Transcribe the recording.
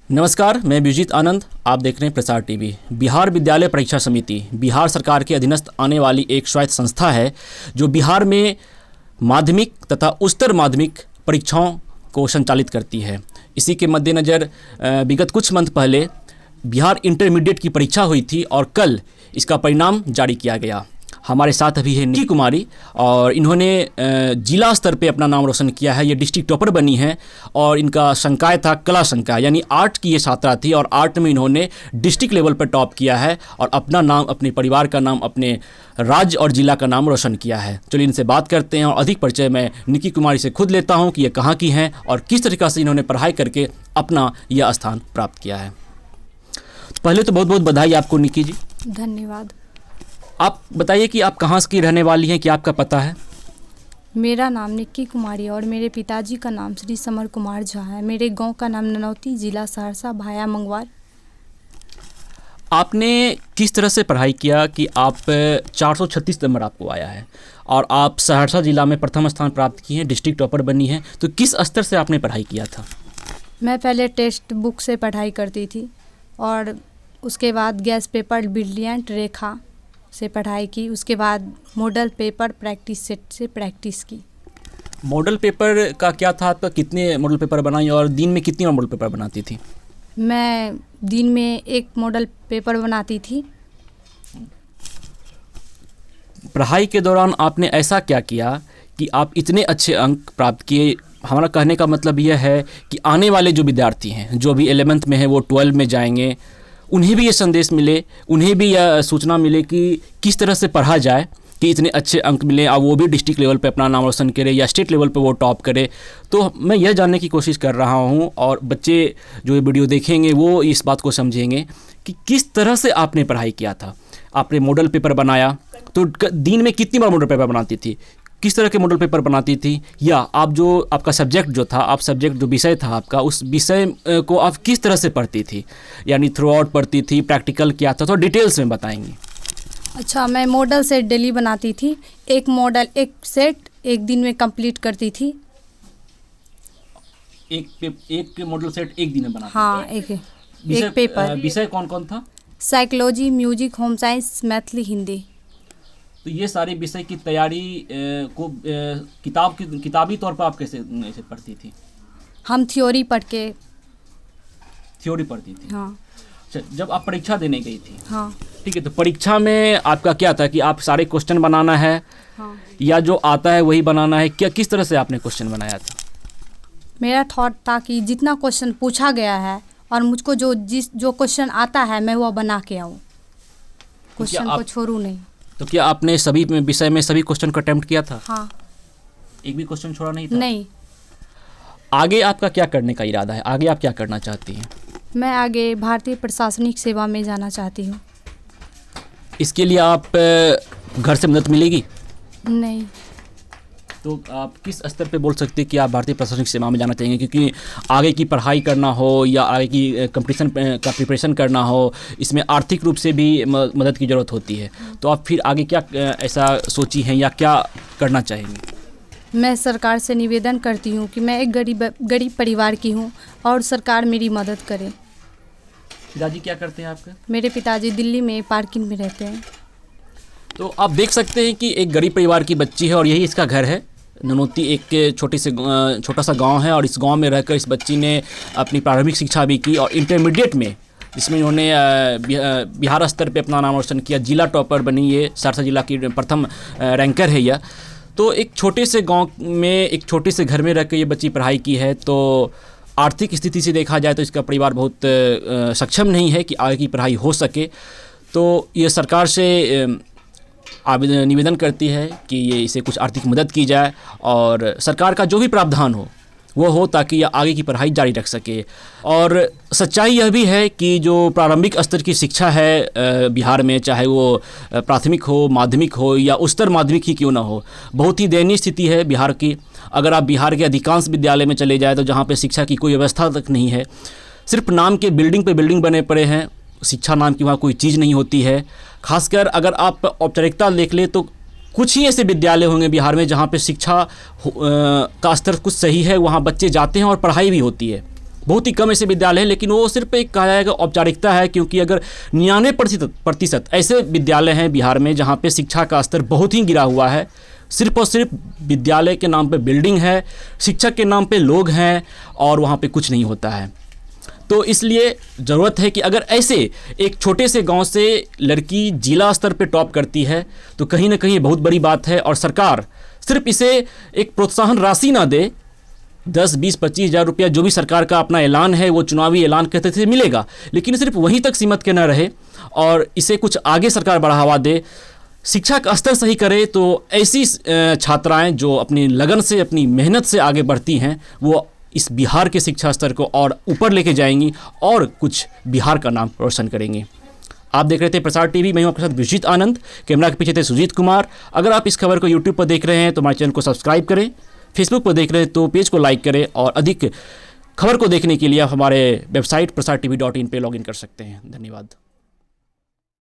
नमस्कार, मैं विजित आनंद। आप देख रहे हैं प्रसार टीवी। बिहार विद्यालय परीक्षा समिति बिहार सरकार के अधीनस्थ आने वाली एक स्वायत्त संस्था है जो बिहार में माध्यमिक तथा उच्चतर माध्यमिक परीक्षाओं को संचालित करती है। इसी के मद्देनज़र विगत कुछ मंथ पहले बिहार इंटरमीडिएट की परीक्षा हुई थी और कल इसका परिणाम जारी किया गया। हमारे साथ अभी है निकी कुमारी और इन्होंने जिला स्तर पे अपना नाम रोशन किया है। ये डिस्ट्रिक्ट टॉपर बनी है और इनका संकाय था कला संकाय, यानी आर्ट की ये छात्रा थी और आर्ट में इन्होंने डिस्ट्रिक्ट लेवल पर टॉप किया है और अपना नाम, अपने परिवार का नाम, अपने राज्य और जिला का नाम रोशन किया है। चलिए इनसे बात करते हैं और अधिक परिचय मैं निकी कुमारी से खुद लेता हूँ कि ये कहाँ की हैं और किस तरीक़ा से इन्होंने पढ़ाई करके अपना यह स्थान प्राप्त किया है। पहले तो बहुत बहुत बधाई आपको निकी जी। धन्यवाद। आप बताइए कि आप कहाँ की रहने वाली हैं, क्या आपका पता है? मेरा नाम निक्की कुमारी और मेरे पिताजी का नाम श्री समर कुमार झा है। मेरे गांव का नाम ननौती, जिला सहरसा, भाया मंगवार। आपने किस तरह से पढ़ाई किया कि आप 436 नंबर आपको आया है और आप सहरसा जिला में प्रथम स्थान प्राप्त किए हैं, डिस्ट्रिक्ट टॉपर बनी हैं, तो किस स्तर से आपने पढ़ाई किया था? मैं पहले टेक्स्ट बुक से पढ़ाई करती थी और उसके बाद गैस पेपर, ब्रिलियंट, रेखा से पढ़ाई की। उसके बाद मॉडल पेपर प्रैक्टिस सेट से प्रैक्टिस की। मॉडल पेपर का क्या था आपका? कितने मॉडल पेपर बनाई और दिन में कितनी मॉडल पेपर बनाती थी? मैं दिन में एक मॉडल पेपर बनाती थी। पढ़ाई के दौरान आपने ऐसा क्या किया कि आप इतने अच्छे अंक प्राप्त किए? हमारा कहने का मतलब यह है कि आने वाले जो विद्यार्थी हैं, जो भी 11th में है, वो 12 में जाएंगे, उन्हें भी ये संदेश मिले, उन्हें भी यह सूचना मिले कि किस तरह से पढ़ा जाए कि इतने अच्छे अंक मिले और वो भी डिस्ट्रिक्ट लेवल पे अपना नाम रोशन करे या स्टेट लेवल पे वो टॉप करे। तो मैं यह जानने की कोशिश कर रहा हूँ और बच्चे जो ये वीडियो देखेंगे वो इस बात को समझेंगे कि किस तरह से आपने पढ़ाई किया था। आपने मॉडल पेपर बनाया तो दिन में कितनी बार मॉडल पेपर बनाती थी, किस तरह के मॉडल पेपर बनाती थी, या आप जो आपका सब्जेक्ट जो था, आप सब्जेक्ट जो विषय था आपका, उस विषय को आप किस तरह से पढ़ती थी, यानी थ्रू आउट पढ़ती थी, प्रैक्टिकल क्या था, तो डिटेल्स में बताएंगी। अच्छा, मैं मॉडल सेट डेली बनाती थी। एक मॉडल, एक सेट एक दिन में कंप्लीट करती थी। एक मॉडल सेट एक दिन में बनाती थी? हाँ, एक पेपर। विषय कौन कौन था? Psychology, music, home science, Maithili, Hindi. तो ये सारे विषय की तैयारी को किताबी तौर पर आप कैसे पढ़ती थी? हम थ्योरी पढ़ती थी। हाँ। अच्छा, जब आप परीक्षा देने गई थी, हाँ, ठीक है, तो परीक्षा में आपका क्या था कि आप सारे क्वेश्चन बनाना है? हाँ। या जो आता है वही बनाना है? क्या किस तरह से आपने क्वेश्चन बनाया था? मेरा थॉट था कि जितना क्वेश्चन पूछा गया है और मुझको जो क्वेश्चन आता है मैं वो बना के आऊँ, क्वेश्चन को छोड़ूँ नहीं। तो क्या आपने सभी विषय में सभी क्वेश्चन को अटेम्प्ट किया था? हाँ। एक भी क्वेश्चन छोड़ा नहीं था? नहीं। आगे आपका क्या करने का इरादा है? आगे आप क्या करना चाहती हैं? मैं आगे भारतीय प्रशासनिक सेवा में जाना चाहती हूँ। इसके लिए आप घर से मदद मिलेगी? नहीं। तो आप किस स्तर पे बोल सकते हैं कि आप भारतीय प्रशासनिक सेवा में जाना चाहेंगे? क्योंकि आगे की पढ़ाई करना हो या आगे की कंपटीशन का प्रिपरेशन करना हो, इसमें आर्थिक रूप से भी मदद की ज़रूरत होती है। तो आप फिर आगे क्या ऐसा सोची हैं या क्या करना चाहेंगे? मैं सरकार से निवेदन करती हूँ कि मैं एक गरीब परिवार की हूँ और सरकार मेरी मदद करे। पिताजी क्या करते हैं आपके? मेरे पिताजी दिल्ली में पार्किंग में रहते हैं। तो आप देख सकते हैं कि एक गरीब परिवार की बच्ची है और यही इसका घर है। ननौती एक छोटा सा गांव है और इस गांव में रहकर इस बच्ची ने अपनी प्रारंभिक शिक्षा भी की और इंटरमीडिएट में जिसमें इन्होंने बिहार स्तर पे अपना नाम रोशन किया, जिला टॉपर बनी। ये सहरसा जिला की प्रथम रैंकर है यह। तो एक छोटे से गांव में, एक छोटे से घर में रह कर ये बच्ची पढ़ाई की है। तो आर्थिक स्थिति से देखा जाए तो इसका परिवार बहुत सक्षम नहीं है कि आगे की पढ़ाई हो सके। तो ये सरकार से निवेदन करती है कि ये इसे कुछ आर्थिक मदद की जाए और सरकार का जो भी प्रावधान हो वो हो ताकि यह आगे की पढ़ाई जारी रख सके। और सच्चाई यह भी है कि जो प्रारंभिक स्तर की शिक्षा है बिहार में, चाहे वो प्राथमिक हो, माध्यमिक हो या उच्चतर माध्यमिक ही क्यों ना हो, बहुत ही दयनीय स्थिति है बिहार की। अगर आप बिहार के अधिकांश विद्यालय में चले जाए तो जहाँ पे शिक्षा की कोई व्यवस्था तक नहीं है, सिर्फ नाम के बिल्डिंग पे बिल्डिंग बने पड़े हैं, शिक्षा नाम की वहाँ कोई चीज़ नहीं होती है। खासकर अगर आप औपचारिकता देख ले तो कुछ ही ऐसे विद्यालय होंगे बिहार में जहाँ पे शिक्षा का स्तर कुछ सही है, वहाँ बच्चे जाते हैं और पढ़ाई भी होती है। बहुत ही कम ऐसे विद्यालय हैं, लेकिन वो सिर्फ एक कहा जाएगा औपचारिकता है, क्योंकि अगर 99% ऐसे विद्यालय हैं बिहार में जहाँ पे शिक्षा का स्तर बहुत ही गिरा हुआ है। सिर्फ और सिर्फ विद्यालय के नाम पे बिल्डिंग है, शिक्षक के नाम पे लोग हैं और वहाँ पे कुछ नहीं होता है। तो इसलिए ज़रूरत है कि अगर ऐसे एक छोटे से गांव से लड़की जिला स्तर पे टॉप करती है तो कहीं ना कहीं बहुत बड़ी बात है, और सरकार सिर्फ इसे एक प्रोत्साहन राशि ना दे, 10, 20, 25 हज़ार रुपया जो भी सरकार का अपना ऐलान है वो चुनावी ऐलान कहते थे मिलेगा, लेकिन सिर्फ वहीं तक सीमित के ना रहे और इसे कुछ आगे सरकार बढ़ावा दे, शिक्षा का स्तर सही करे। तो ऐसी छात्राएं जो अपनी लगन से अपनी मेहनत से आगे बढ़ती हैं वो इस बिहार के शिक्षा स्तर को और ऊपर लेके जाएंगी और कुछ बिहार का नाम रोशन करेंगी। आप देख रहे थे प्रसार टीवी, मैं हूं आपके साथ विजित आनंद, कैमरा के पीछे थे सुजीत कुमार। अगर आप इस खबर को यूट्यूब पर देख रहे हैं तो हमारे चैनल को सब्सक्राइब करें, फेसबुक पर देख रहे हैं तो पेज को लाइक करें और अधिक खबर को देखने के लिए आप हमारे वेबसाइट prasartv.in पे लॉगिन कर सकते हैं। धन्यवाद।